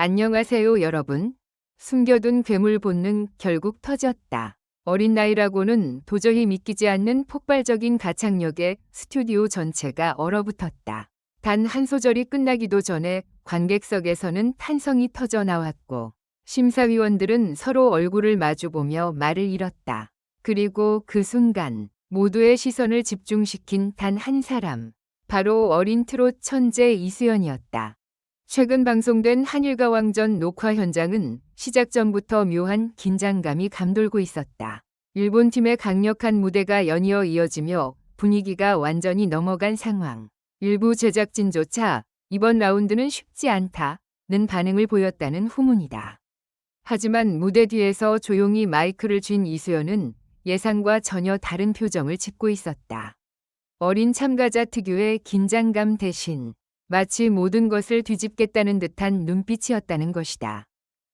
안녕하세요, 여러분. 숨겨둔 괴물 본능 결국 터졌다. 어린 나이라고는 도저히 믿기지 않는 폭발적인 가창력에 스튜디오 전체가 얼어붙었다. 단 한 소절이 끝나기도 전에 관객석에서는 탄성이 터져 나왔고 심사위원들은 서로 얼굴을 마주보며 말을 잃었다. 그리고 그 순간 모두의 시선을 집중시킨 단 한 사람. 바로 어린 트롯 천재 이수연이었다. 최근 방송된 한일가왕전 녹화 현장은 시작 전부터 묘한 긴장감이 감돌고 있었다. 일본 팀의 강력한 무대가 연이어 이어지며 분위기가 완전히 넘어간 상황. 일부 제작진조차 이번 라운드는 쉽지 않다는 반응을 보였다는 후문이다. 하지만 무대 뒤에서 조용히 마이크를 쥔 이수연은 예상과 전혀 다른 표정을 짓고 있었다. 어린 참가자 특유의 긴장감 대신 마치 모든 것을 뒤집겠다는 듯한 눈빛이었다는 것이다.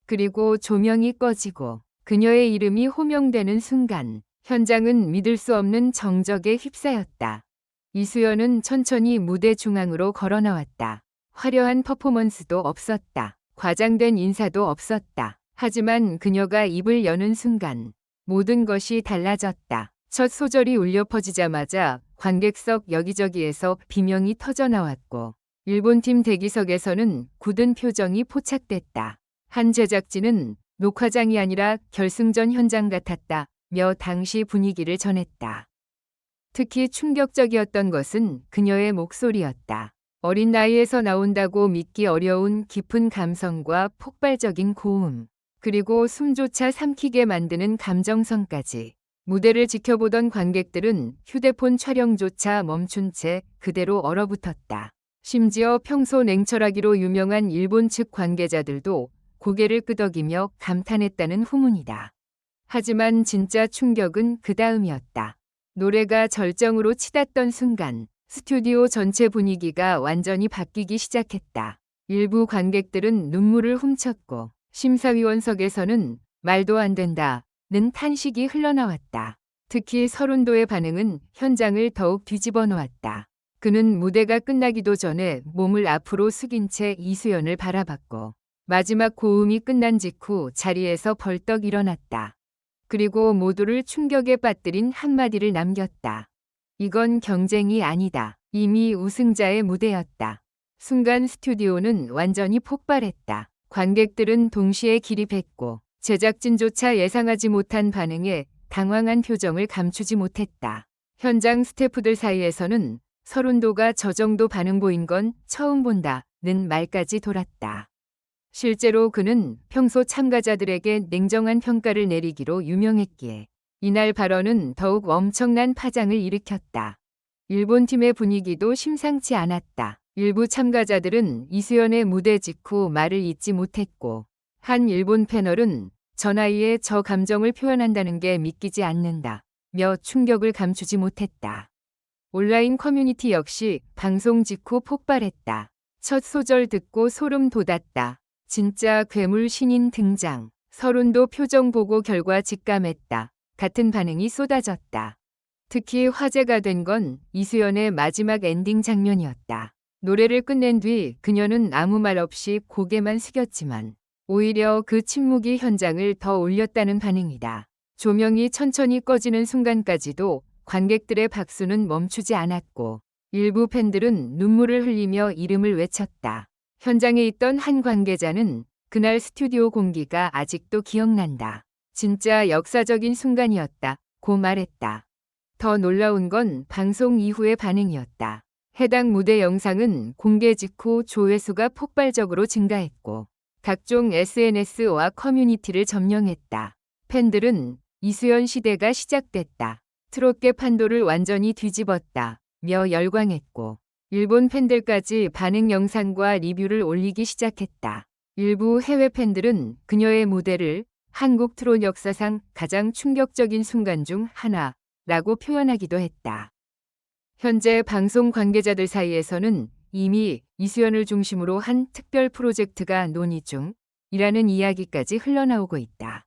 그리고 조명이 꺼지고 그녀의 이름이 호명되는 순간 현장은 믿을 수 없는 정적에 휩싸였다. 이수연은 천천히 무대 중앙으로 걸어 나왔다. 화려한 퍼포먼스도 없었다. 과장된 인사도 없었다. 하지만 그녀가 입을 여는 순간 모든 것이 달라졌다. 첫 소절이 울려 퍼지자마자 관객석 여기저기에서 비명이 터져 나왔고 일본팀 대기석에서는 굳은 표정이 포착됐다. 한 제작진은 녹화장이 아니라 결승전 현장 같았다며 당시 분위기를 전했다. 특히 충격적이었던 것은 그녀의 목소리였다. 어린 나이에서 나온다고 믿기 어려운 깊은 감성과 폭발적인 고음, 그리고 숨조차 삼키게 만드는 감정선까지. 무대를 지켜보던 관객들은 휴대폰 촬영조차 멈춘 채 그대로 얼어붙었다. 심지어 평소 냉철하기로 유명한 일본 측 관계자들도 고개를 끄덕이며 감탄했다는 후문이다. 하지만 진짜 충격은 그 다음이었다. 노래가 절정으로 치닫던 순간 스튜디오 전체 분위기가 완전히 바뀌기 시작했다. 일부 관객들은 눈물을 훔쳤고 심사위원석에서는 말도 안 된다는 탄식이 흘러나왔다. 특히 서른도의 반응은 현장을 더욱 뒤집어 놓았다. 그는 무대가 끝나기도 전에 몸을 앞으로 숙인 채 이수연을 바라봤고 마지막 고음이 끝난 직후 자리에서 벌떡 일어났다. 그리고 모두를 충격에 빠뜨린 한마디를 남겼다. 이건 경쟁이 아니다. 이미 우승자의 무대였다. 순간 스튜디오는 완전히 폭발했다. 관객들은 동시에 기립했고 제작진조차 예상하지 못한 반응에 당황한 표정을 감추지 못했다. 현장 스태프들 사이에서는 서른도가 저 정도 반응 보인 건 처음 본다는 말까지 돌았다. 실제로 그는 평소 참가자들에게 냉정한 평가를 내리기로 유명했기에 이날 발언은 더욱 엄청난 파장을 일으켰다. 일본 팀의 분위기도 심상치 않았다. 일부 참가자들은 이수연의 무대 직후 말을 잇지 못했고 한 일본 패널은 저 나이에 저 감정을 표현한다는 게 믿기지 않는다며 충격을 감추지 못했다. 온라인 커뮤니티 역시 방송 직후 폭발했다. 첫 소절 듣고 소름 돋았다. 진짜 괴물 신인 등장. 서른도 표정 보고 결과 직감했다. 같은 반응이 쏟아졌다. 특히 화제가 된 건 이수연의 마지막 엔딩 장면이었다. 노래를 끝낸 뒤 그녀는 아무 말 없이 고개만 숙였지만 오히려 그 침묵이 현장을 더 울렸다는 반응이다. 조명이 천천히 꺼지는 순간까지도 관객들의 박수는 멈추지 않았고 일부 팬들은 눈물을 흘리며 이름을 외쳤다. 현장에 있던 한 관계자는 그날 스튜디오 공기가 아직도 기억난다. 진짜 역사적인 순간이었다고 말했다. 더 놀라운 건 방송 이후의 반응이었다. 해당 무대 영상은 공개 직후 조회수가 폭발적으로 증가했고 각종 SNS와 커뮤니티를 점령했다. 팬들은 이수연 시대가 시작됐다. 트롯계 판도를 완전히 뒤집었다며 열광했고 일본 팬들까지 반응 영상과 리뷰를 올리기 시작했다. 일부 해외 팬들은 그녀의 무대를 한국 트롯 역사상 가장 충격적인 순간 중 하나라고 표현하기도 했다. 현재 방송 관계자들 사이에서는 이미 이수연을 중심으로 한 특별 프로젝트가 논의 중이라는 이야기까지 흘러나오고 있다.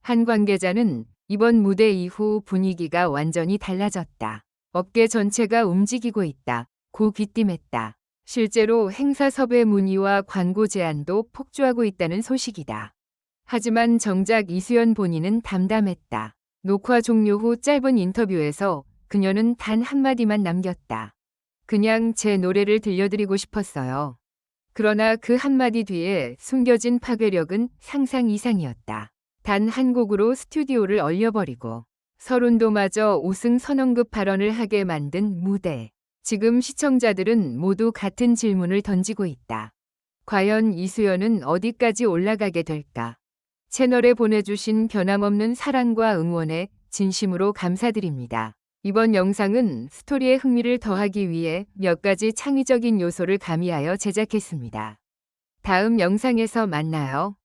한 관계자는 이번 무대 이후 분위기가 완전히 달라졌다. 업계 전체가 움직이고 있다. 고 귀띔했다. 실제로 행사 섭외 문의와 광고 제안도 폭주하고 있다는 소식이다. 하지만 정작 이수연 본인은 담담했다. 녹화 종료 후 짧은 인터뷰에서 그녀는 단 한마디만 남겼다. 그냥 제 노래를 들려드리고 싶었어요. 그러나 그 한마디 뒤에 숨겨진 파괴력은 상상 이상이었다. 단 한 곡으로 스튜디오를 얼려버리고 서른도마저 우승 선언급 발언을 하게 만든 무대. 지금 시청자들은 모두 같은 질문을 던지고 있다. 과연 이수연은 어디까지 올라가게 될까? 채널에 보내주신 변함없는 사랑과 응원에 진심으로 감사드립니다. 이번 영상은 스토리에 흥미를 더하기 위해 몇 가지 창의적인 요소를 가미하여 제작했습니다. 다음 영상에서 만나요.